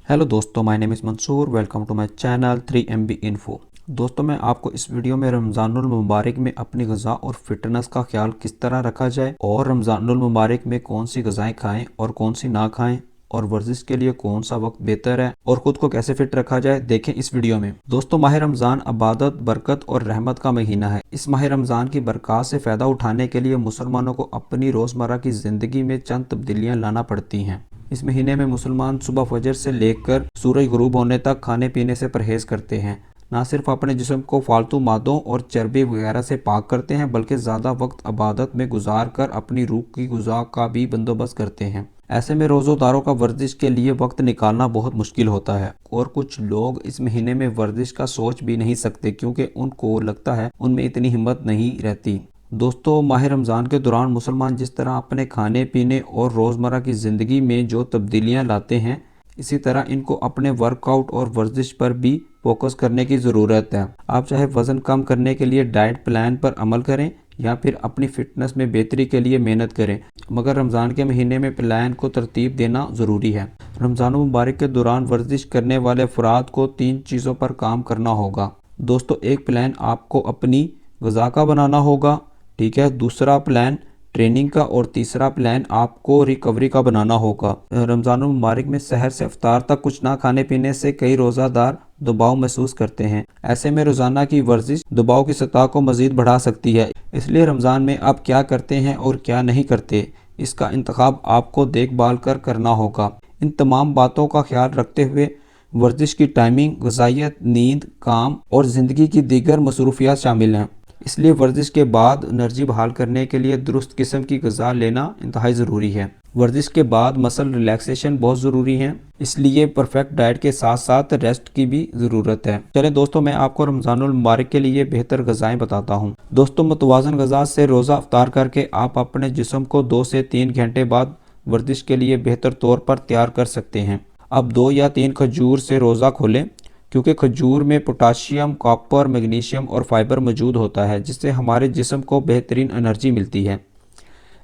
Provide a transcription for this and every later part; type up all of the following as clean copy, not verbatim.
Hello दोस्तों, my name is Mansoor. Welcome to my channel 3MB info. दोस्तों, मैं आपको इस वीडियो में रमज़ानुल मुबारक में अपनी ग़िज़ा और फिटनेस का ख्याल किस तरह रखा जाए और रमज़ानुल मुबारक में कौन सी ग़िज़ाएँ खाएं और कौन सी ना खाएं और वर्जिश के लिए कौन सा वक्त बेहतर है और ख़ुद को कैसे फिट रखा जाए, देखें इस वीडियो में। दोस्तों, माह रमज़ान इबादत, बरकत और रहमत का महीना है। इस माह रमज़ान की बरकत से फ़ायदा उठाने के लिए मुसलमानों को अपनी रोज़मर्रा की ज़िंदगी में चंद तब्दीलियाँ लाना पड़ती हैं। इस महीने में मुसलमान सुबह फजर से लेकर सूरज गुरूब होने तक खाने पीने से परहेज़ करते हैं। ना सिर्फ अपने जिस्म को फालतू मादों और चर्बी वगैरह से पाक करते हैं, बल्कि ज़्यादा वक्त इबादत में गुजार कर अपनी रूह की ग़िज़ा का भी बंदोबस्त करते हैं। ऐसे में रोज़ोदारों का वर्जिश के लिए वक्त निकालना बहुत मुश्किल होता है और कुछ लोग इस महीने में वर्जिश का सोच भी नहीं सकते क्योंकि उनको लगता है उनमें इतनी हिम्मत नहीं रहती। दोस्तों, माह रमज़ान के दौरान मुसलमान जिस तरह अपने खाने पीने और रोज़मर्रा की ज़िंदगी में जो तब्दीलियां लाते हैं, इसी तरह इनको अपने वर्कआउट और वर्जिश पर भी फोकस करने की ज़रूरत है। आप चाहे वज़न कम करने के लिए डाइट प्लान पर अमल करें या फिर अपनी फ़िटनेस में बेहतरी के लिए मेहनत करें, मगर रमज़ान के महीने में प्लान को तरतीब देना ज़रूरी है। रमज़ान मुबारक के दौरान वर्जिश करने वाले अफराद को 3 चीज़ों पर काम करना होगा। दोस्तों, एक प्लान आपको अपनी ग़िज़ा का बनाना होगा, ठीक है। दूसरा प्लान ट्रेनिंग का और तीसरा प्लान आपको रिकवरी का बनाना होगा। रमज़ान मुबारक में सहर से इफ्तार तक कुछ ना खाने पीने से कई रोज़ादार दबाव महसूस करते हैं। ऐसे में रोज़ाना की वर्जिश दबाव की सतह को मज़ीद बढ़ा सकती है। इसलिए रमज़ान में आप क्या करते हैं और क्या नहीं करते, इसका इंतखाब आपको देखभाल कर करना होगा। इन तमाम बातों का ख्याल रखते हुए वर्जिश की टाइमिंग, ग़िज़ाइयत, नींद, काम और ज़िंदगी की दीगर मसरूफियात शामिल हैं। इसलिए वर्जिश के बाद एनर्जी बहाल करने के लिए दुरुस्त किस्म की ग़िज़ा लेना इंतहाई ज़रूरी है। वर्जिश के बाद मसल रिलैक्सेशन बहुत ज़रूरी है, इसलिए परफेक्ट डाइट के साथ साथ रेस्ट की भी ज़रूरत है। चलें दोस्तों, मैं आपको रमज़ानुल मुबारक के लिए बेहतर ग़िज़ाएँ बताता हूँ। दोस्तों, मुतवाज़न ग़िज़ा से रोज़ा इफ्तार करके आप अपने जिस्म को 2 से 3 घंटे बाद वर्जिश के लिए बेहतर तौर पर तैयार कर सकते हैं। अब 2 या 3 खजूर से रोज़ा खोलें, क्योंकि खजूर में पोटाशियम, कॉपर, मैग्नीशियम और फाइबर मौजूद होता है, जिससे हमारे जिस्म को बेहतरीन एनर्जी मिलती है।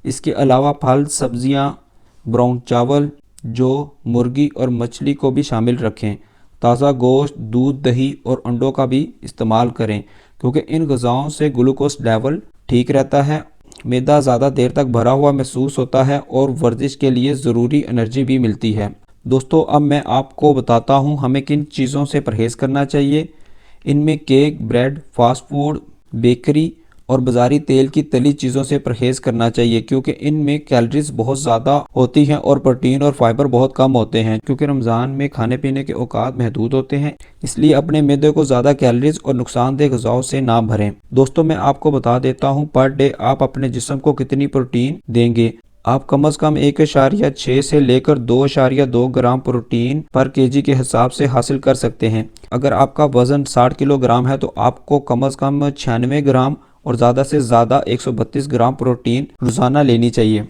इसके अलावा फल, सब्जियां, ब्राउन चावल, जो मुर्गी और मछली को भी शामिल रखें। ताज़ा गोश्त, दूध, दही और अंडों का भी इस्तेमाल करें, क्योंकि इन ग़िज़ाओं से ग्लूकोज लेवल ठीक रहता है, मैदा ज़्यादा देर तक भरा हुआ महसूस होता है और वर्जिश के लिए ज़रूरी एनर्जी भी मिलती है। दोस्तों, अब मैं आपको बताता हूँ हमें किन चीज़ों से परहेज़ करना चाहिए। इनमें cake, bread, fast food, bakery और बाज़ारी तेल की तली चीज़ों से परहेज़ करना चाहिए, क्योंकि इनमें कैलोरीज बहुत ज़्यादा होती हैं और प्रोटीन और फाइबर बहुत कम होते हैं। क्योंकि रमज़ान में खाने पीने के औकात महदूद होते हैं, इसलिए अपने मैदे को ज़्यादा कैलोरीज और नुकसानदेह ग़िज़ाओं से ना भरें। दोस्तों, मैं आपको बता देता हूँ पर डे आप अपने जिस्म को कितनी प्रोटीन देंगे। आप कम से कम 1.6 से लेकर 2.2 ग्राम प्रोटीन पर केजी के हिसाब से हासिल कर सकते हैं। अगर आपका वज़न 60 किलोग्राम है तो आपको कम से कम 96 ग्राम और ज़्यादा से ज़्यादा 132 ग्राम प्रोटीन रोज़ाना लेनी चाहिए।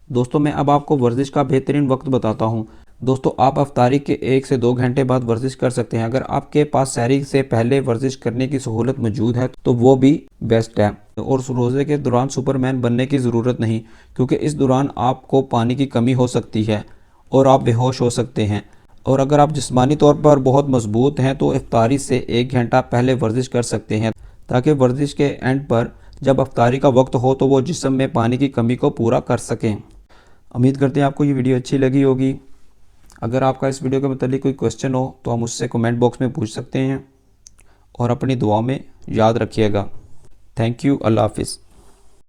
दोस्तों, मैं अब आपको वर्जिश का बेहतरीन वक्त बताता हूँ। दोस्तों, आप इफ्तारी के 1 से 2 घंटे बाद वर्जिश कर सकते हैं। अगर आपके पास सहरी से पहले वर्जिश करने की सहूलत मौजूद है तो वो भी बेस्ट है। और रोज़े के दौरान सुपरमैन बनने की ज़रूरत नहीं, क्योंकि इस दौरान आपको पानी की कमी हो सकती है और आप बेहोश हो सकते हैं। और अगर आप जिस्मानी तौर पर बहुत मजबूत हैं तो इफ्तारी से 1 घंटा पहले वर्जिश कर सकते हैं, ताकि वर्जिश के एंड पर जब इफ्तारी का वक्त हो तो वो जिस्म में पानी की कमी को पूरा कर सकें। उम्मीद करते हैं आपको ये वीडियो अच्छी लगी होगी। अगर आपका इस वीडियो के मतलब कोई क्वेश्चन हो तो आप मुझसे कमेंट बॉक्स में पूछ सकते हैं और अपनी दुआ में याद रखिएगा। Thank you. अल्लाह हाफिज़।